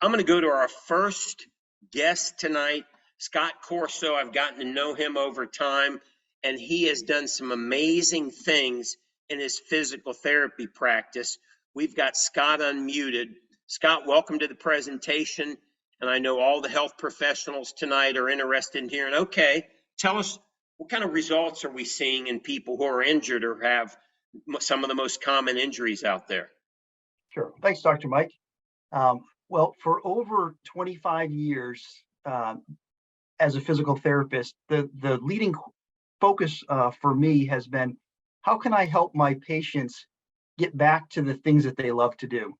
I'm going to go to our first guest tonight, Scott Corso. I've gotten to know him over time, and he has done some amazing things in his physical therapy practice. We've got Scott unmuted. Scott, welcome to the presentation. And I know all the health professionals tonight are interested in hearing, okay, tell us what kind of results are we seeing in people who are injured or have some of the most common injuries out there? Sure. Thanks, Dr. Mike. Well, for over 25 years as a physical therapist, the leading focus for me has been, how can I help my patients get back to the things that they love to do?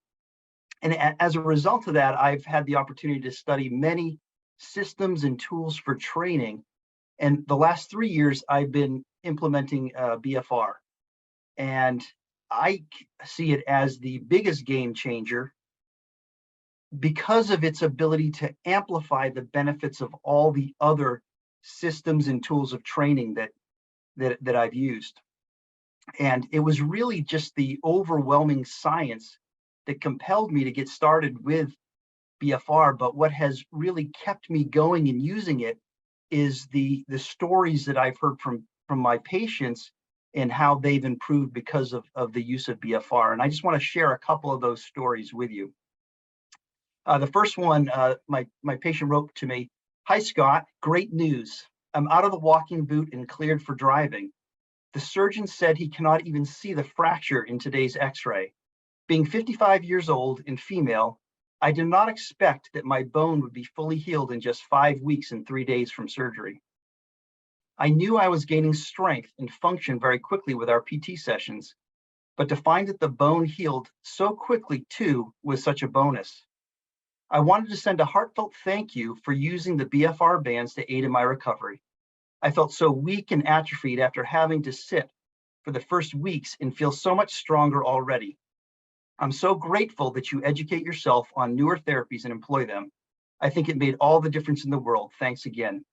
And as a result of that, I've had the opportunity to study many systems and tools for training. And the last 3 years, I've been implementing BFR. And I see it as the biggest game changer because of its ability to amplify the benefits of all the other systems and tools of training that I've used. And it was really just the overwhelming science that compelled me to get started with BFR. But what has really kept me going and using it is the stories that I've heard from my patients and how they've improved because of the use of BFR. And I just want to share a couple of those stories with you. The first one, my patient wrote to me, "Hi, Scott, great news. I'm out of the walking boot and cleared for driving. The surgeon said he cannot even see the fracture in today's x-ray. Being 55 years old and female, I did not expect that my bone would be fully healed in just 5 weeks and 3 days from surgery. I knew I was gaining strength and function very quickly with our PT sessions, but to find that the bone healed so quickly too was such a bonus. I wanted to send a heartfelt thank you for using the BFR bands to aid in my recovery. I felt so weak and atrophied after having to sit for the first weeks and feel so much stronger already. I'm so grateful that you educate yourself on newer therapies and employ them. I think it made all the difference in the world. Thanks again."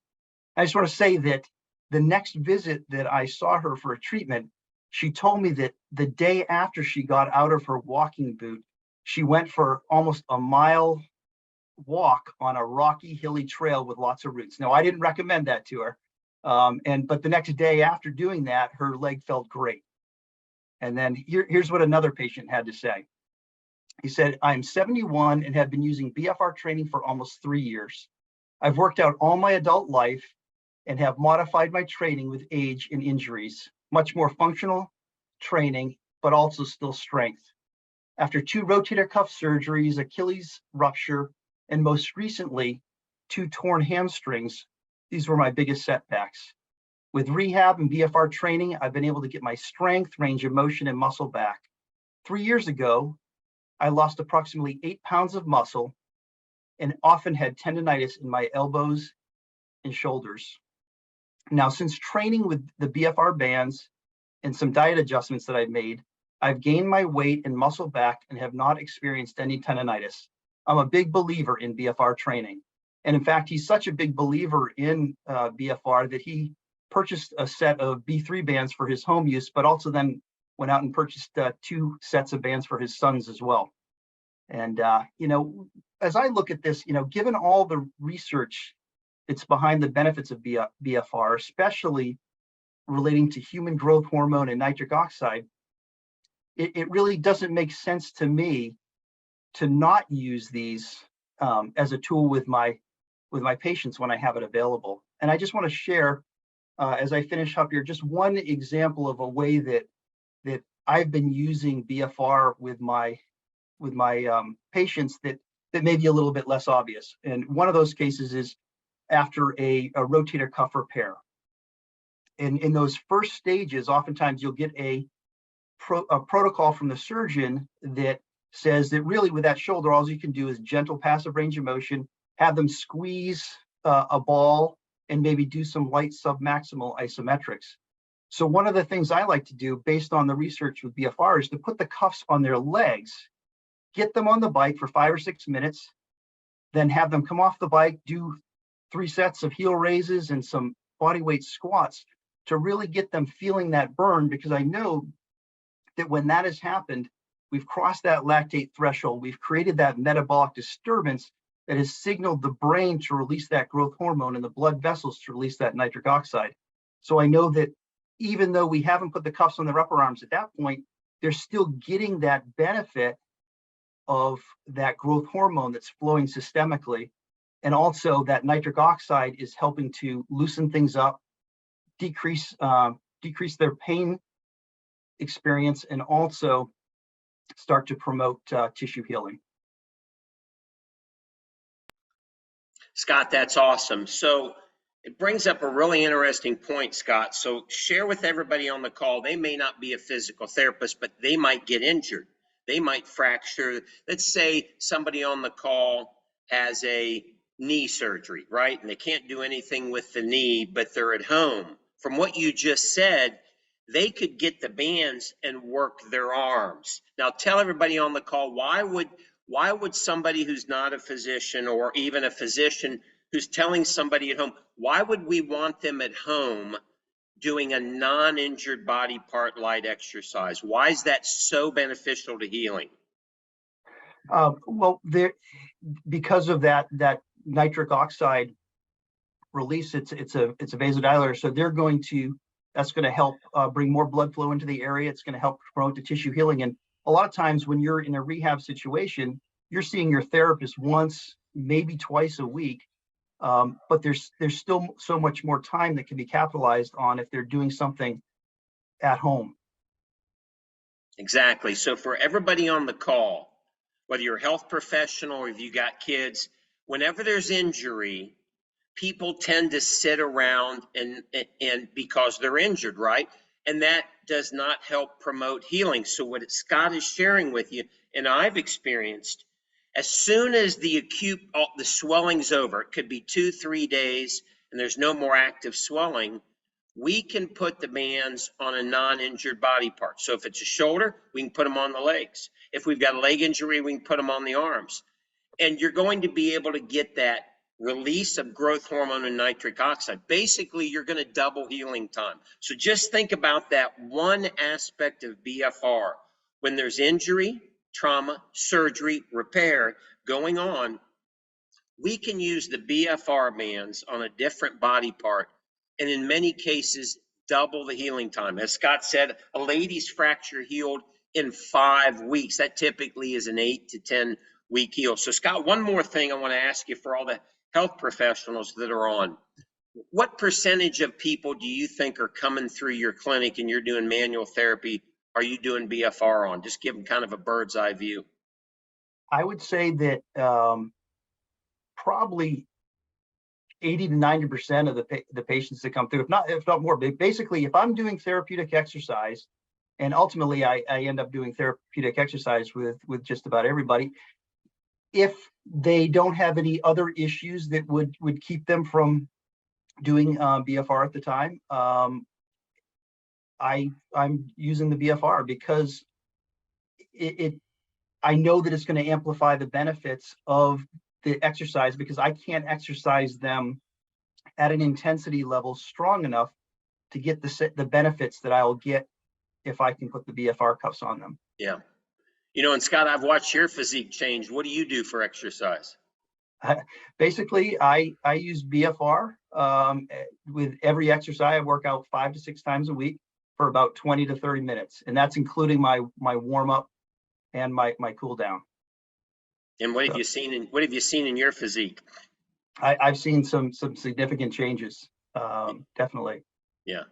I just want to say that the next visit that I saw her for a treatment, she told me that the day after she got out of her walking boot, she went for almost a mile walk on a rocky, hilly trail with lots of roots. Now, I didn't recommend that to her. But the next day after doing that, her leg felt great. And then here's what another patient had to say. He said, "I'm 71 and have been using BFR training for almost 3 years. I've worked out all my adult life and have modified my training with age and injuries, much more functional training, but also still strength. After 2 rotator cuff surgeries, Achilles rupture, and most recently, 2 torn hamstrings, these were my biggest setbacks. With rehab and BFR training, I've been able to get my strength, range of motion, and muscle back. 3 years ago, I lost approximately 8 pounds of muscle and often had tendonitis in my elbows and shoulders. Now, since training with the BFR bands and some diet adjustments that I've made, I've gained my weight and muscle back and have not experienced any tendonitis. I'm a big believer in BFR training. And in fact, he's such a big believer in BFR that he purchased a set of B3 bands for his home use, but also then went out and purchased 2 sets of bands for his sons as well. And, as I look at this, given all the research that's behind the benefits of BFR, especially relating to human growth hormone and nitric oxide, it really doesn't make sense to me to not use these as a tool with my patients when I have it available. And I just want to share, as I finish up here, just one example of a way that I've been using BFR with my patients that may be a little bit less obvious. And one of those cases is after a rotator cuff repair. And in those first stages, oftentimes you'll get a protocol from the surgeon that says that really with that shoulder, all you can do is gentle passive range of motion, have them squeeze a ball, and maybe do some light submaximal isometrics. So one of the things I like to do based on the research with BFR is to put the cuffs on their legs, get them on the bike for 5 or 6 minutes, then have them come off the bike, do 3 sets of heel raises and some body weight squats to really get them feeling that burn, because I know that when that has happened, we've crossed that lactate threshold, we've created that metabolic disturbance that has signaled the brain to release that growth hormone and the blood vessels to release that nitric oxide. So I know that even though we haven't put the cuffs on their upper arms at that point, they're still getting that benefit of that growth hormone that's flowing systemically. And also that nitric oxide is helping to loosen things up, decrease their pain experience, and also start to promote tissue healing. Scott, that's awesome. So it brings up a really interesting point, Scott. So share with everybody on the call, they may not be a physical therapist, but they might get injured. They might fracture. Let's say somebody on the call has a knee surgery, right? And they can't do anything with the knee, but they're at home. From what you just said, they could get the bands and work their arms. Now tell everybody on the call, why would somebody who's not a physician, or even a physician who's telling somebody at home, why would we want them at home doing a non-injured body part light exercise? Why is that so beneficial to healing? Well, because of that nitric oxide release, it's a vasodilator, so that's going to help bring more blood flow into the area. It's going to help promote the tissue healing. And a lot of times when you're in a rehab situation, you're seeing your therapist once, maybe twice a week, but there's still so much more time that can be capitalized on if they're doing something at home. Exactly. So for everybody on the call, whether you're a health professional or if you got kids, whenever there's injury, people tend to sit around and because they're injured, right? And that does not help promote healing. So what Scott is sharing with you, and I've experienced, as soon as the swelling's over, it could be 2-3 days and there's no more active swelling, we can put the bands on a non-injured body part. So if it's a shoulder, we can put them on the legs. If we've got a leg injury, we can put them on the arms. And you're going to be able to get that release of growth hormone and nitric oxide. Basically, you're going to double healing time. So just think about that one aspect of BFR. When there's injury, trauma, surgery, repair going on, we can use the BFR bands on a different body part, and in many cases, double the healing time. As Scott said, a lady's fracture healed in 5 weeks. That typically is an 8 to 10 week heal. So Scott, one more thing I want to ask you for all the health professionals that are on. What percentage of people do you think are coming through your clinic and you're doing manual therapy are you doing BFR on? Just give them kind of a bird's eye view. I would say that probably 80 to 90% of the patients that come through, if not more. Basically, if I'm doing therapeutic exercise, and ultimately I end up doing therapeutic exercise with just about everybody, if they don't have any other issues that would keep them from doing BFR at the time, I'm using the BFR because I know that it's going to amplify the benefits of the exercise, because I can't exercise them at an intensity level strong enough to get the benefits that I'll get if I can put the BFR cuffs on them. Yeah. You know, and Scott, I've watched your physique change. What do you do for exercise? Basically, I use BFR with every exercise. I work out 5 to 6 times a week for about 20 to 30 minutes, and that's including my warm up and my cool down. And what have you seen in your physique? I've seen some significant changes, definitely. Yeah.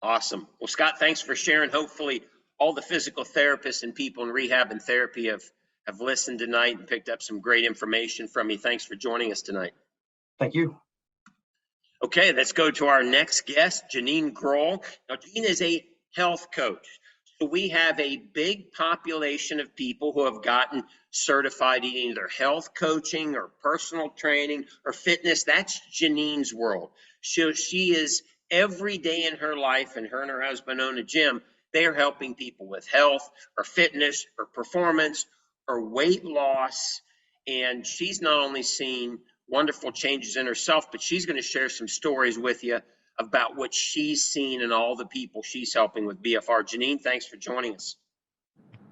Awesome. Well, Scott, thanks for sharing. Hopefully all the physical therapists and people in rehab and therapy have listened tonight and picked up some great information from you. Thanks for joining us tonight. Thank you. Okay, let's go to our next guest, Jeannine Groll. Now, Jeannine is a health coach. So we have a big population of people who have gotten certified in either health coaching or personal training or fitness. That's Jeannine's world. She is every day in her life, and her husband own a gym. They are helping people with health or fitness or performance or weight loss. And she's not only seen wonderful changes in herself, but she's going to share some stories with you about what she's seen and all the people she's helping with BFR. Jeannine, thanks for joining us.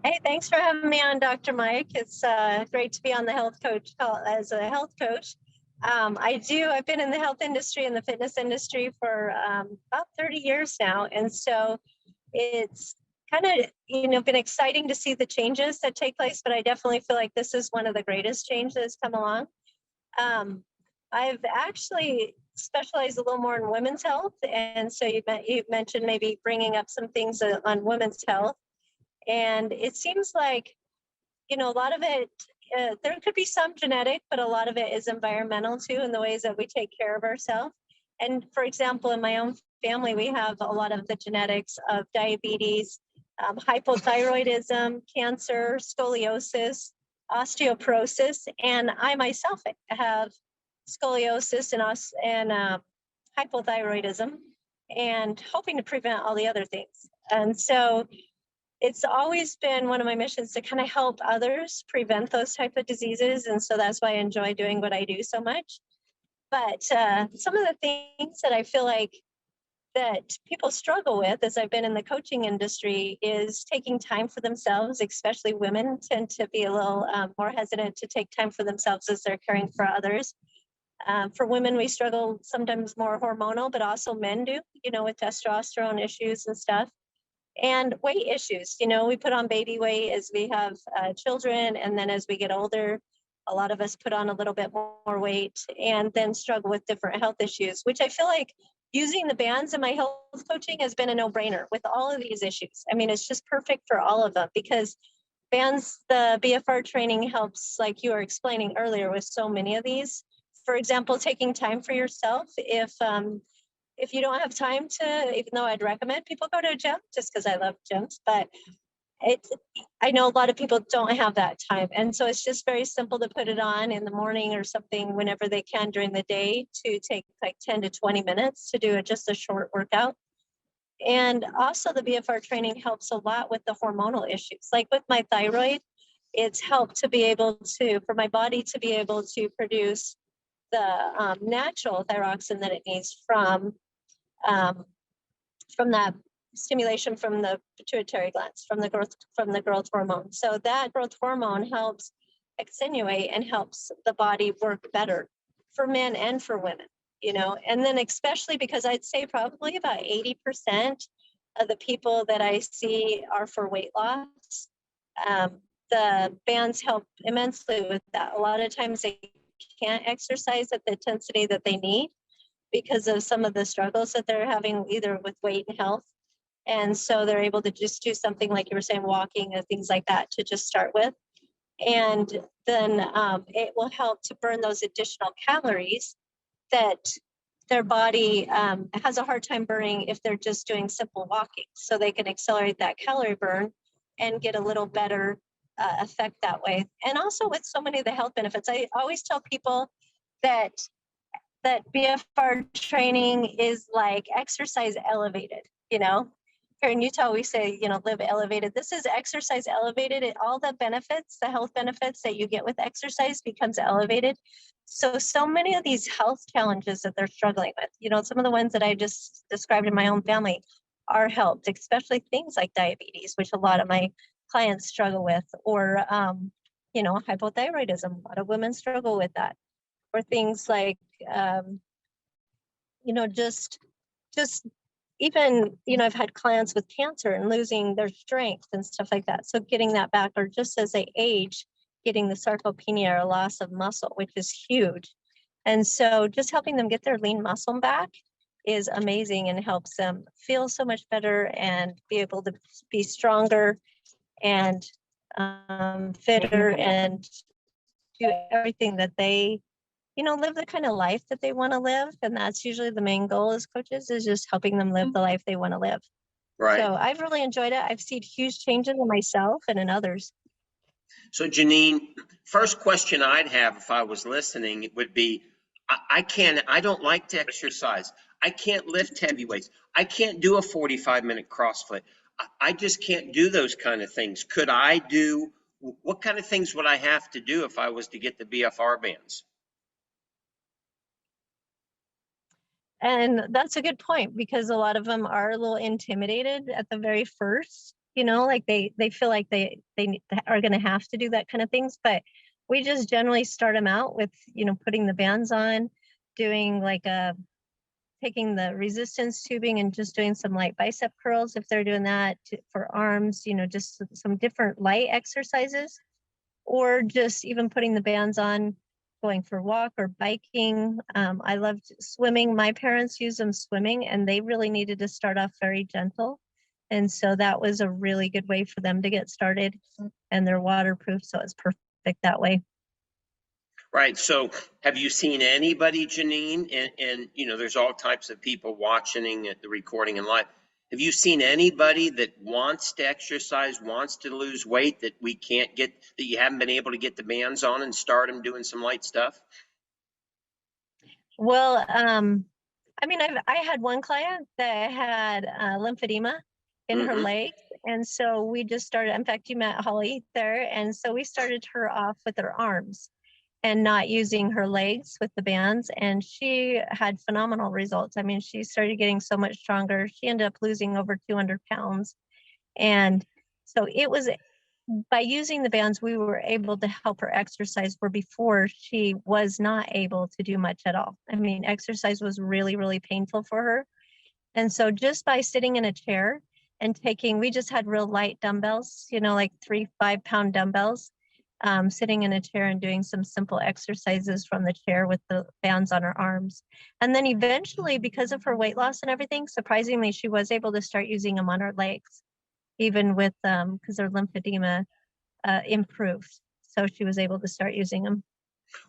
Hey, thanks for having me on, Dr. Mike. It's great to be on the health coach as a health coach. I've been in the health industry and the fitness industry for about 30 years now. And so it's kind of, been exciting to see the changes that take place, but I definitely feel like this is one of the greatest changes that's come along. I've actually specialized a little more in women's health. And so you mentioned maybe bringing up some things on women's health. And it seems like, a lot of it, there could be some genetic, but a lot of it is environmental too, in the ways that we take care of ourselves. And for example, in my own family, we have a lot of the genetics of diabetes, hypothyroidism, cancer, scoliosis, osteoporosis, and I myself have scoliosis and hypothyroidism, and hoping to prevent all the other things. And so it's always been one of my missions to kind of help others prevent those type of diseases. And so that's why I enjoy doing what I do so much. But some of the things that I feel like that people struggle with as I've been in the coaching industry is taking time for themselves. Especially women tend to be a little more hesitant to take time for themselves as they're caring for others. For women, we struggle sometimes more hormonal, but also men do, with testosterone issues and stuff. And weight issues, we put on baby weight as we have children, and then as we get older, a lot of us put on a little bit more weight and then struggle with different health issues, which I feel like using the bands in my health coaching has been a no-brainer with all of these issues. I mean, it's just perfect for all of them, because bands, the BFR training helps, like you were explaining earlier, with so many of these. For example, taking time for yourself. If you don't have time to, even though I'd recommend people go to a gym just because I love gyms, but I know a lot of people don't have that time. And so it's just very simple to put it on in the morning or something whenever they can during the day, to take like 10 to 20 minutes to do just a short workout. And also the BFR training helps a lot with the hormonal issues. Like with my thyroid, it's helped to be able to, for my body to be able to produce the natural thyroxine that it needs from that stimulation from the pituitary glands, from the growth hormone. So that growth hormone helps accentuate and helps the body work better for men and for women, and then especially because I'd say probably about 80% of the people that I see are for weight loss. The bands help immensely with that. A lot of times they can't exercise at the intensity that they need because of some of the struggles that they're having, either with weight and health. And so they're able to just do something like you were saying, walking and things like that to just start with. And then it will help to burn those additional calories that their body has a hard time burning if they're just doing simple walking. So they can accelerate that calorie burn and get a little better effect that way. And also with so many of the health benefits, I always tell people that BFR training is like exercise elevated, Here in Utah, we say, live elevated. This is exercise elevated. All the benefits, the health benefits that you get with exercise becomes elevated. So many of these health challenges that they're struggling with, some of the ones that I just described in my own family are helped, especially things like diabetes, which a lot of my clients struggle with, or, hypothyroidism. A lot of women struggle with that. Or things like, just even, I've had clients with cancer and losing their strength and stuff like that. So getting that back, or just as they age, getting the sarcopenia or loss of muscle, which is huge. And so just helping them get their lean muscle back is amazing and helps them feel so much better and be able to be stronger and fitter and do everything that they live the kind of life that they want to live. And that's usually the main goal as coaches, is just helping them live the life they want to live. Right. So I've really enjoyed it. I've seen huge changes in myself and in others. So Jeannine, first question I'd have if I was listening, it would be, I don't like to exercise. I can't lift heavy weights. I can't do a 45-minute CrossFit. I just can't do those kind of things. What kind of things would I have to do if I was to get the BFR bands? And that's a good point, because a lot of them are a little intimidated at the very first. like they feel like they are going to have to do that kind of things. But we just generally start them out with, putting the bands on, doing like taking the resistance tubing and just doing some light bicep curls if they're doing that for arms, just some different light exercises, or just even putting the bands on, going for a walk or biking. I loved swimming. My parents used them swimming, and they really needed to start off very gentle. And so that was a really good way for them to get started, and they're waterproof, so it's perfect that way. Right. So have you seen anybody, Jeannine, and there's all types of people watching the recording and live. Have you seen anybody that wants to exercise, wants to lose weight, that we can't get, that you haven't been able to get the bands on and start them doing some light stuff? Well, I had one client that had lymphedema in her legs. And so we just started, in fact, you met Holly there. And so we started her off with her arms and not using her legs with the bands. And she had phenomenal results. I mean, she started getting so much stronger. She ended up losing over 200 pounds. And so it was, by using the bands, we were able to help her exercise, where before she was not able to do much at all. I mean, exercise was really, really painful for her. And so just by sitting in a chair and we just had real light dumbbells, like 3-5-pound dumbbells, sitting in a chair and doing some simple exercises from the chair with the bands on her arms. And then eventually, because of her weight loss and everything, surprisingly, she was able to start using them on her legs, even with, because her lymphedema improved. So she was able to start using them.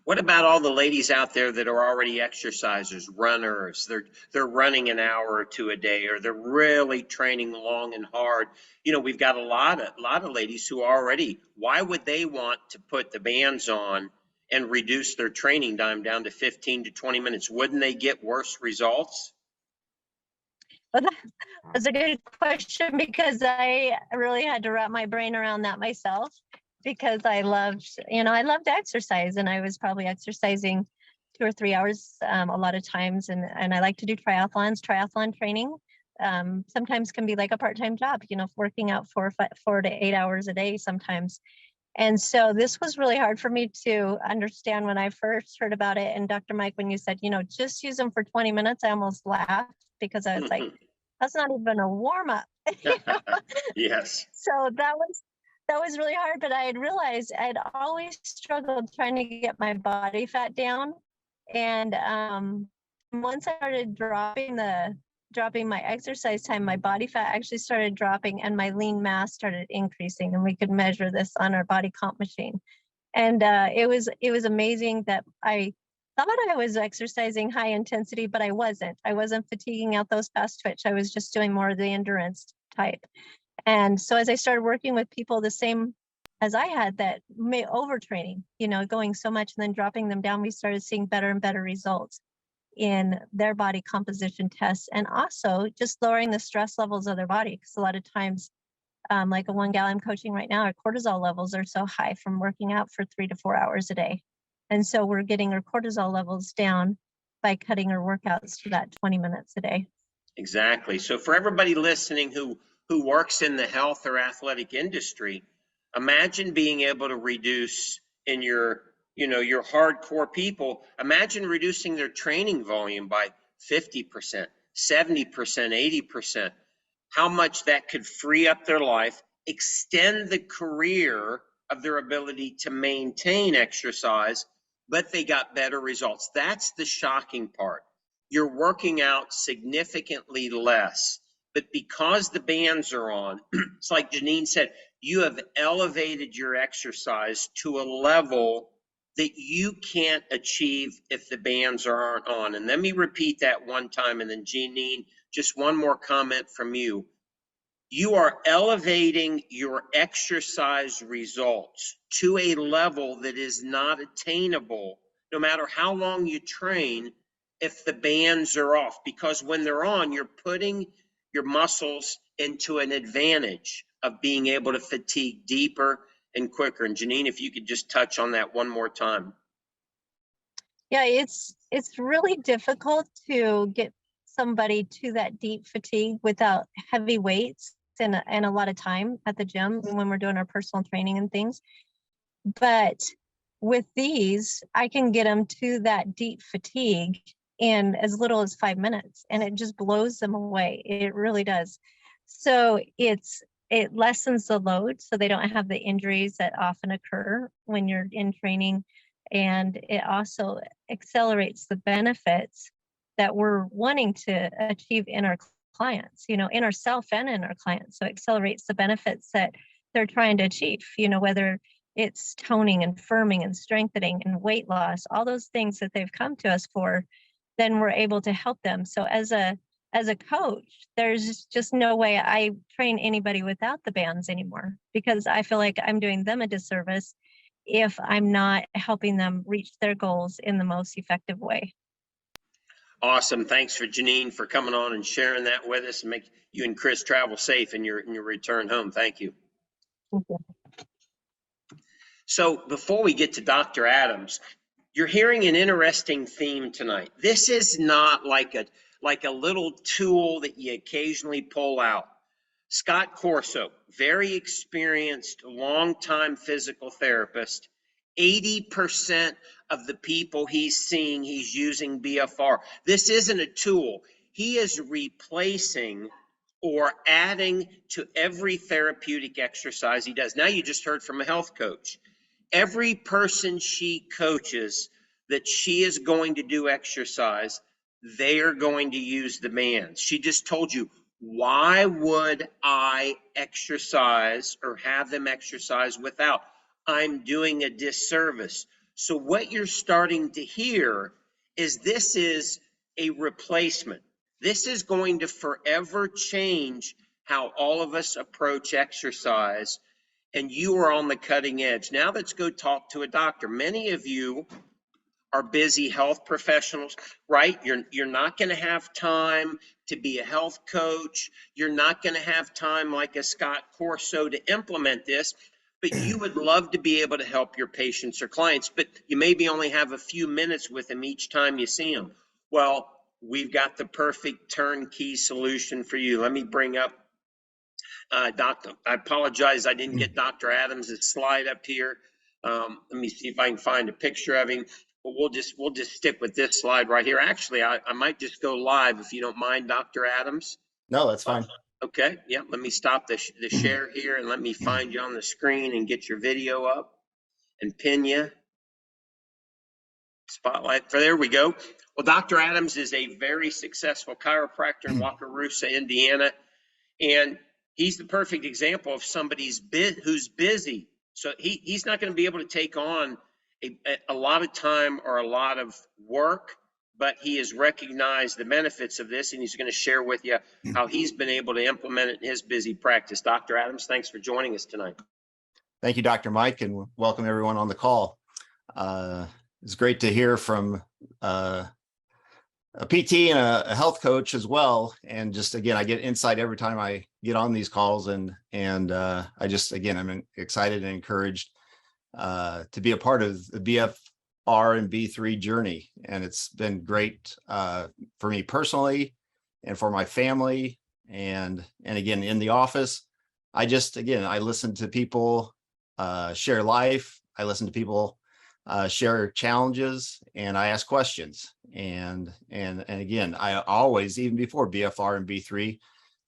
What about all the ladies out there that are already exercisers, runners? They're running an hour or two a day, or they're really training long and hard. We've got a lot of ladies who already, why would they want to put the bands on and reduce their training time down to 15 to 20 minutes? Wouldn't they get worse results? Well, that's a good question, because I really had to wrap my brain around that myself, because I loved exercise, and I was probably exercising 2 or 3 hours a lot of times. And I like to do triathlons. Triathlon training sometimes can be like a part-time job, working out 4 to 8 hours a day sometimes. And so this was really hard for me to understand when I first heard about it. And Dr. Mike, when you said, just use them for 20 minutes, I almost laughed, because I was like, that's not even a warm up. Yes. So that was really hard, but I had realized I'd always struggled trying to get my body fat down. And once I started dropping my exercise time, my body fat actually started dropping, and my lean mass started increasing, and we could measure this on our body comp machine. And it was amazing that I thought I was exercising high intensity, but I wasn't fatiguing out those past twitch. I was just doing more of the endurance type. And so as I started working with people the same as I had, that overtraining, going so much and then dropping them down, we started seeing better and better results in their body composition tests, and also just lowering the stress levels of their body. Because a lot of times, like a one gal I'm coaching right now, our cortisol levels are so high from working out for 3 to 4 hours a day. And so we're getting our cortisol levels down by cutting our workouts to that 20 minutes a day. Exactly. So for everybody listening who works in the health or athletic industry, imagine being able to reduce in your hardcore people, imagine reducing their training volume by 50%, 70%, 80%. How much that could free up their life, extend the career of their ability to maintain exercise, but they got better results. That's the shocking part. You're working out significantly less, but because the bands are on, it's like Jeannine said, you have elevated your exercise to a level that you can't achieve if the bands aren't on. And let me repeat that one time, and then Jeannine, just one more comment from you. You are elevating your exercise results to a level that is not attainable, no matter how long you train, if the bands are off. Because when they're on, you're putting your muscles into an advantage of being able to fatigue deeper and quicker. And Jeannine, if you could just touch on that one more time. Yeah, it's really difficult to get somebody to that deep fatigue without heavy weights. and a lot of time at the gym when we're doing our personal training and things. But with these, I can get them to that deep fatigue in as little as 5 minutes, and it just blows them away. It really does. So it lessens the load so they don't have the injuries that often occur when you're in training. And it also accelerates the benefits that we're wanting to achieve in our clients, in ourselves and in our clients. So it accelerates the benefits that they're trying to achieve, whether it's toning and firming and strengthening and weight loss, all those things that they've come to us for, then we're able to help them. So as a coach, there's just no way I train anybody without the bands anymore, because I feel like I'm doing them a disservice if I'm not helping them reach their goals in the most effective way. Awesome. Thanks for Jeannine for coming on and sharing that with us, and make you and Chris travel safe in your return home. Thank you. Thank you. So before we get to Dr. Adams, you're hearing an interesting theme tonight. This is not like a little tool that you occasionally pull out. Scott Corso, very experienced, longtime physical therapist. 80% of the people he's seeing, he's using BFR. This isn't a tool. He is replacing or adding to every therapeutic exercise he does. Now you just heard from a health coach. Every person she coaches that she is going to do exercise, they are going to use the bands. She just told you, why would I exercise or have them exercise without? I'm doing a disservice. So what you're starting to hear is this is a replacement. This is going to forever change how all of us approach exercise, and you are on the cutting edge. Now let's go talk to a doctor. Many of you are busy health professionals, right? You're not going to have time to be a health coach. You're not going to have time like a Scott Corso to implement this, but you would love to be able to help your patients or clients, but you maybe only have a few minutes with them each time you see them. Well, we've got the perfect turnkey solution for you. Let me bring up Doctor. I apologize, I didn't get Dr. Adams' slide up here. Let me see if I can find a picture of him. But we'll just stick with this slide right here. Actually, I might just go live if you don't mind, Dr. Adams. No, that's fine. Okay, yeah, let me stop the share here and let me find you on the screen and get your video up and pin you. Spotlight, there we go. Well, Dr. Adams is a very successful chiropractor in Wakarusa, Indiana, and he's the perfect example of somebody who's busy. So he's not going to be able to take on a lot of time or a lot of work, but he has recognized the benefits of this, and he's going to share with you how he's been able to implement it in his busy practice. Dr. Adams, thanks for joining us tonight. Thank you, Dr. Mike, and welcome everyone on the call. It's great to hear from a PT and a health coach as well. And just, again, I get insight every time I get on these calls, and I just, again, I'm excited and encouraged to be a part of the BFR and B3 journey. And it's been great for me personally and for my family. And again, in the office, I listen to people share life. I listen to people share challenges, and I ask questions. And again, I always, even before BFR and B3,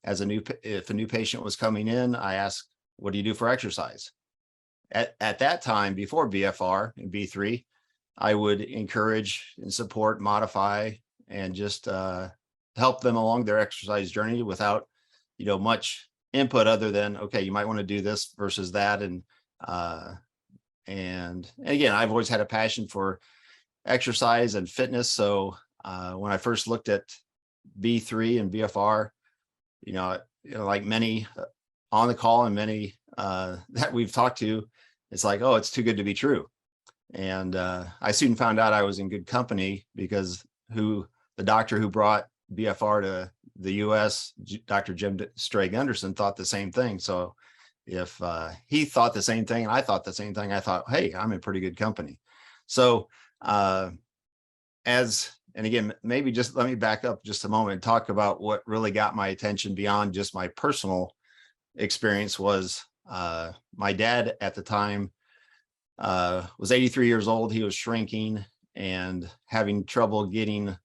if a new patient was coming in, I ask, what do you do for exercise? At that time, before BFR and B3, I would encourage and support, modify, and just help them along their exercise journey without, much input other than, okay, you might want to do this versus that. And again, I've always had a passion for exercise and fitness. So when I first looked at B3 and BFR, like many on the call and many that we've talked to, it's like, oh, it's too good to be true. And I soon found out I was in good company, because the doctor who brought BFR to the US, Dr. Jim Strayg-Anderson, thought the same thing. So if he thought the same thing and I thought the same thing, I thought, hey, I'm in pretty good company. So and again, maybe just let me back up just a moment and talk about what really got my attention beyond just my personal experience was my dad at the time was 83 years old. He was shrinking and having trouble getting,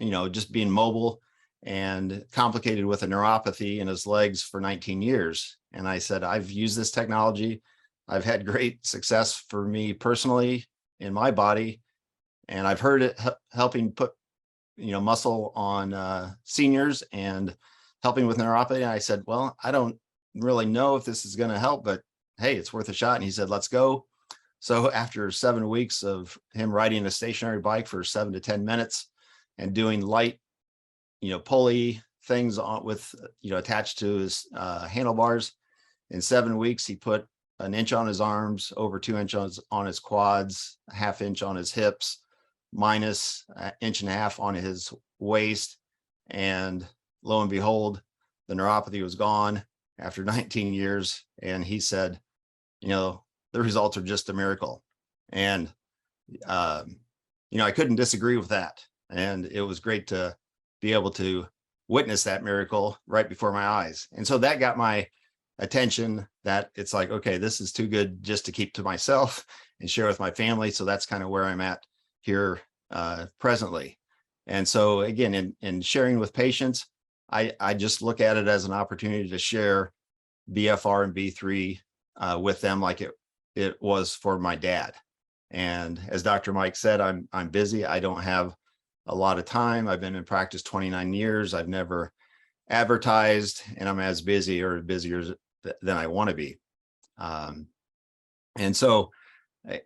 just being mobile, and complicated with a neuropathy in his legs for 19 years. And I said, I've used this technology. I've had great success for me personally in my body. And I've heard it helping put, muscle on seniors and helping with neuropathy. And I said, well, I don't really know if this is going to help, but hey, it's worth a shot. And he said, let's go. So after 7 weeks of him riding a stationary bike for 7 to 10 minutes and doing light, pulley things on with, attached to his handlebars, in 7 weeks, he put 1 inch on his arms, over 2 inches on his quads, a 1/2 inch on his hips, minus 1.5 inches on his waist. And lo and behold, the neuropathy was gone after 19 years. And he said, the results are just a miracle. And, I couldn't disagree with that. And it was great to be able to witness that miracle right before my eyes. And so that got my attention, that it's like, okay, this is too good just to keep to myself and share with my family. So that's kind of where I'm at here presently. And so again, in sharing with patients, I just look at it as an opportunity to share BFR and B3 with them, like it was for my dad. And as Dr. Mike said, I'm busy. I don't have a lot of time. I've been in practice 29 years. I've never advertised, and I'm as busy or busier than I want to be. And so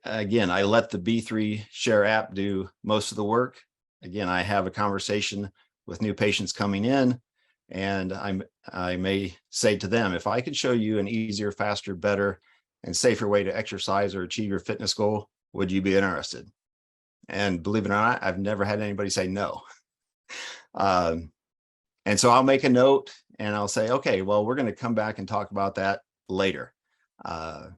again, I let the B3 Share app do most of the work. Again, I have a conversation with new patients coming in, and I may say to them, if I could show you an easier, faster, better, and safer way to exercise or achieve your fitness goal, would you be interested? And believe it or not, I've never had anybody say no. And so I'll make a note and I'll say, okay, well, we're going to come back and talk about that later. I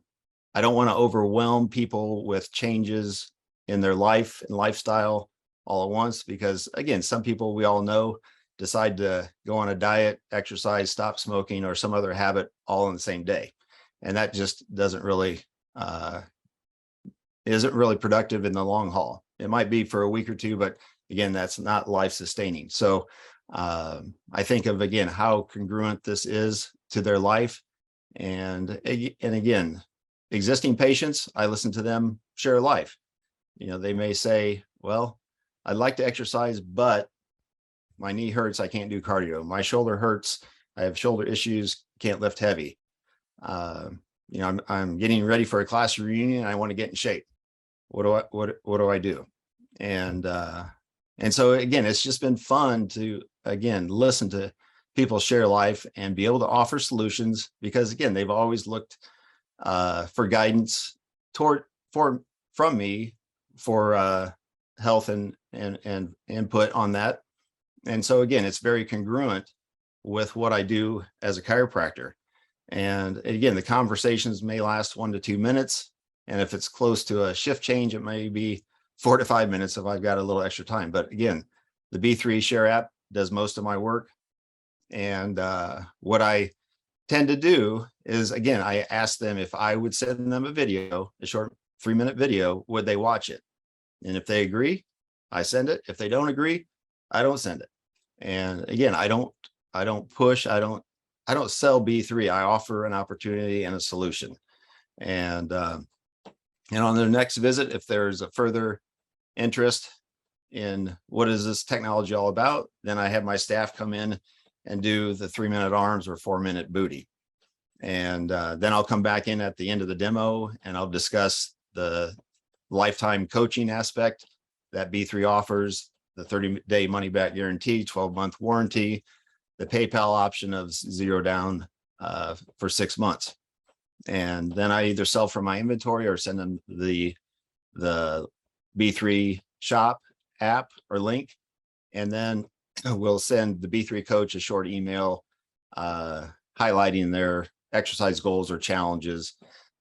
don't want to overwhelm people with changes in their life and lifestyle all at once, because again, some people, we all know, decide to go on a diet, exercise, stop smoking, or some other habit all in the same day. And that just doesn't really, isn't really productive in the long haul. It might be for a week or two, but again, that's not life sustaining. So I think of, again, how congruent this is to their life. And again, existing patients, I listen to them share life. They may say, well, I'd like to exercise, but my knee hurts. I can't do cardio. My shoulder hurts. I have shoulder issues. Can't lift heavy. I'm getting ready for a class reunion. I want to get in shape. What do I do? And so again, it's just been fun to, again, listen to people share life and be able to offer solutions, because again, they've always looked for guidance from me for health and input on that. And so again, it's very congruent with what I do as a chiropractor. And again, the conversations may last 1 to 2 minutes. And if it's close to a shift change, it may be 4 to 5 minutes if I've got a little extra time. But again, the B3 Share app does most of my work. And what I tend to do is, again, I ask them if I would send them a video, a short 3-minute video, would they watch it? And if they agree, I send it. If they don't agree, I don't send it. And again, I don't push, I don't sell B3. I offer an opportunity and a solution. And on their next visit, if there's a further interest in what is this technology all about, then I have my staff come in and do the 3-minute arms or 4-minute booty. And then I'll come back in at the end of the demo and I'll discuss the lifetime coaching aspect that B3 offers, the 30-day money back guarantee, 12-month warranty, the PayPal option of 0 down for 6 months. And then I either sell from my inventory or send them the B3 shop app or link. And then we'll send the B3 coach a short email highlighting their exercise goals or challenges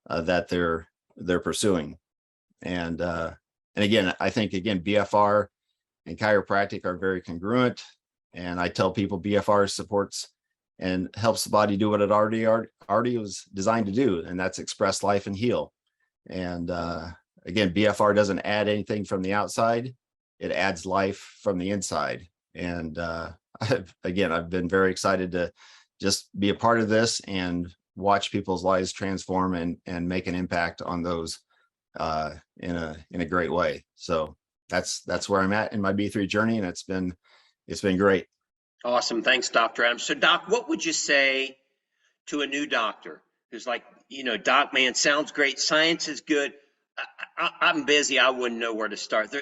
that they're pursuing. And again, I think, again, BFR and chiropractic are very congruent. And I tell people BFR supports and helps the body do what it already was designed to do, and that's express, life, and heal. And again, BFR doesn't add anything from the outside; it adds life from the inside. And I've been very excited to just be a part of this and watch people's lives transform and make an impact on those in a great way. So that's where I'm at in my B3 journey, and it's been great. Awesome. Thanks, Dr. Adams. So, Doc, what would you say to a new doctor who's like, Doc, man, sounds great. Science is good. I'm busy. I wouldn't know where to start.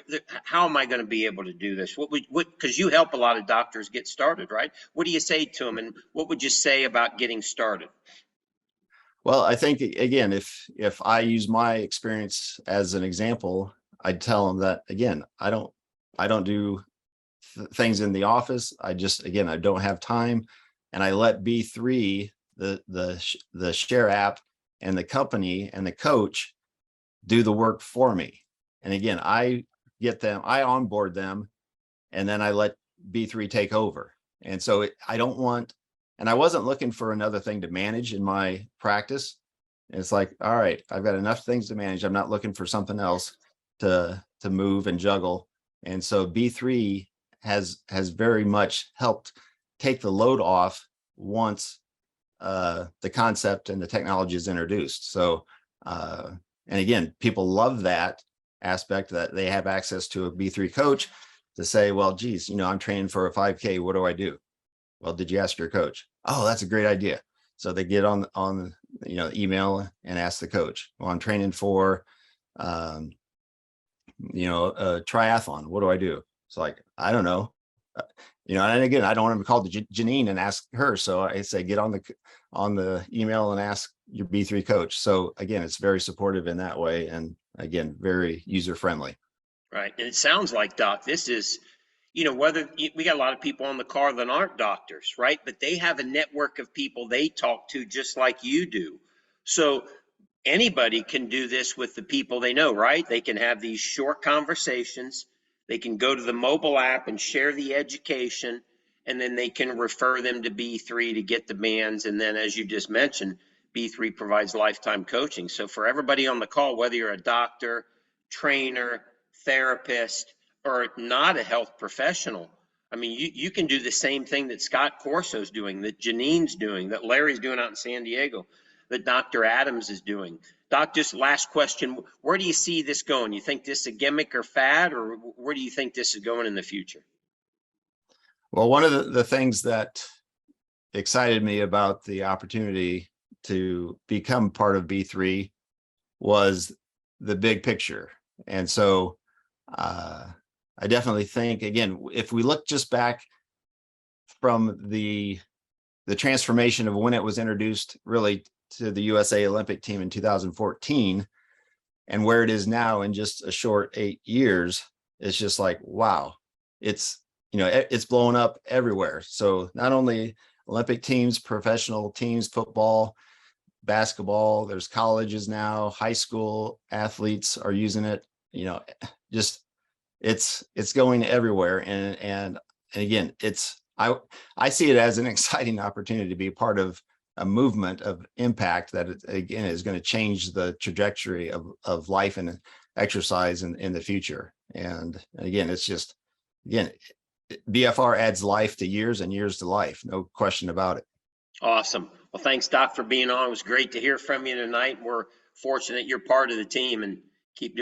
How am I going to be able to do this? Because you help a lot of doctors get started, right? What do you say to them, and what would you say about getting started? Well, I think, again, if I use my experience as an example, I'd tell them that, again, I don't do things in the office. I don't have time, and I let B3, the share app, and the company and the coach do the work for me. And again, I onboard them, and then I let B3 take over. And so I don't want, and I wasn't looking for another thing to manage in my practice. It's like, all right, I've got enough things to manage. I'm not looking for something else to move and juggle. And so B3 has very much helped take the load off once the concept and the technology is introduced. So, and again, people love that aspect, that they have access to a B3 coach to say, well, geez, I'm training for a 5K. What do I do? Well, did you ask your coach? Oh, that's a great idea. So they get on email and ask the coach. Well, I'm training for, a triathlon. What do I do? It's like, I don't know. And again, I don't want to call Jeannine and ask her. So I say, get on the email and ask your B3 coach. So again, it's very supportive in that way. And again, very user-friendly. Right. And it sounds like, Doc, this is, whether we got a lot of people on the call that aren't doctors, right? But they have a network of people they talk to just like you do. So anybody can do this with the people they know, right? They can have these short conversations. They can go to the mobile app and share the education, and then they can refer them to B3 to get the bands. And then, as you just mentioned, B3 provides lifetime coaching. So for everybody on the call, whether you're a doctor, trainer, therapist, or not a health professional, I mean, you can do the same thing that Scott Corso's doing, that Jeannine's doing, that Larry's doing out in San Diego, that Dr. Adams is doing. Doc, just last question. Where do you see this going? You think this is a gimmick or fad, or where do you think this is going in the future? Well, one of the things that excited me about the opportunity to become part of B3 was the big picture. And so I definitely think, again, if we look just back from the transformation of when it was introduced really to the USA Olympic team in 2014 and where it is now in just a short 8 years, it's just like, wow, it's blown up everywhere. So not only Olympic teams, professional teams, football, basketball, there's colleges now, high school athletes are using it, just it's going everywhere. And again, I see it as an exciting opportunity to be part of a movement of impact that again is going to change the trajectory of life and exercise in the future. And again, it's just, BFR adds life to years and years to life. No question about it. Awesome. Well, thanks, Doc, for being on. It was great to hear from you tonight. We're fortunate you're part of the team, and keep doing